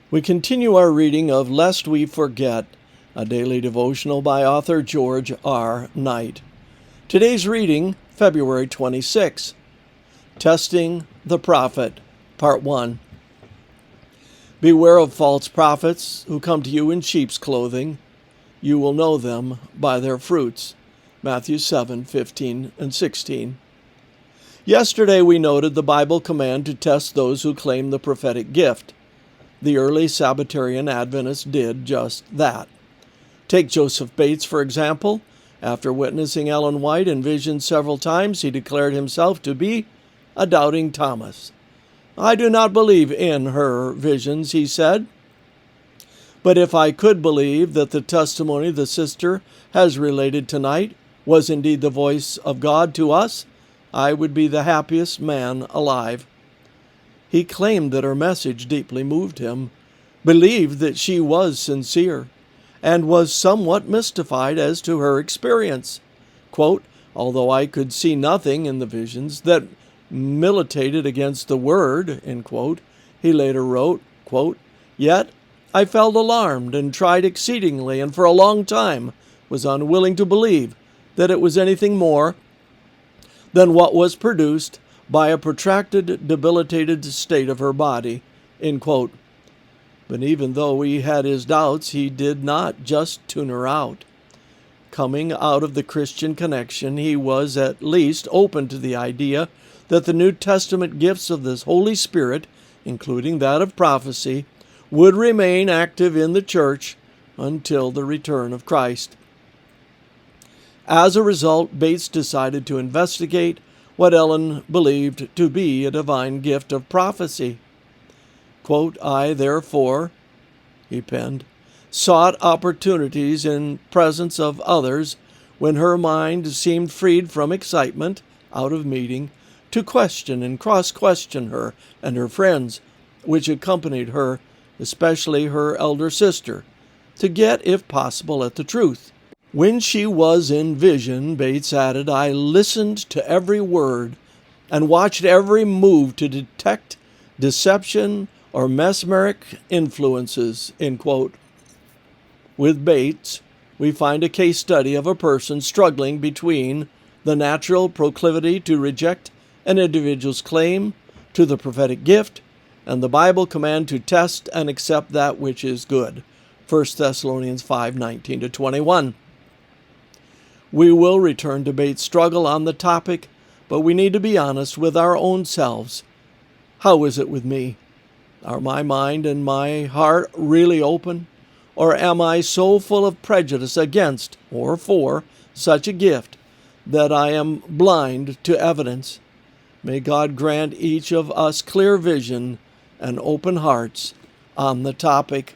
We continue our reading of Lest We Forget, a daily devotional by author George R. Knight. Today's reading, February 26. Testing the Prophet, Part 1. Beware of false prophets who come to you in sheep's clothing. You will know them by their fruits. Matthew 7:15 and 16. Yesterday we noted the Bible command to test those who claim the prophetic gift. The early Sabbatarian Adventists did just that. Take Joseph Bates, for example. After witnessing Ellen White in visions several times, he declared himself to be a doubting Thomas. I do not believe in her visions, he said. But if I could believe that the testimony the sister has related tonight was indeed the voice of God to us, I would be the happiest man alive. He claimed that her message deeply moved him, believed that she was sincere, and was somewhat mystified as to her experience. Quote, although I could see nothing in the visions that militated against the word, end quote, he later wrote, quote, yet I felt alarmed and tried exceedingly, and for a long time was unwilling to believe that it was anything more than what was produced by a protracted, debilitated state of her body, end quote. But even though he had his doubts, he did not just tune her out. Coming out of the Christian Connection, he was at least open to the idea that the New Testament gifts of the Holy Spirit, including that of prophecy, would remain active in the church until the return of Christ. As a result, Bates decided to investigate what Ellen believed to be a divine gift of prophecy. Quote, I, therefore, he penned, sought opportunities in presence of others when her mind seemed freed from excitement out of meeting to question and cross-question her and her friends, which accompanied her, especially her elder sister, to get, if possible, at the truth. When she was in vision, Bates added, I listened to every word and watched every move to detect deception or mesmeric influences, end quote. With Bates, we find a case study of a person struggling between the natural proclivity to reject an individual's claim to the prophetic gift and the Bible command to test and accept that which is good. 1 Thessalonians 5:19-21. We will return to Bates' struggle on the topic, but we need to be honest with our own selves. How is it with me? Are my mind and my heart really open? Or am I so full of prejudice against or for such a gift that I am blind to evidence? May God grant each of us clear vision and open hearts on the topic.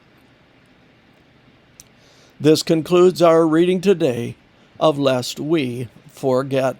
This concludes our reading today of Lest We Forget.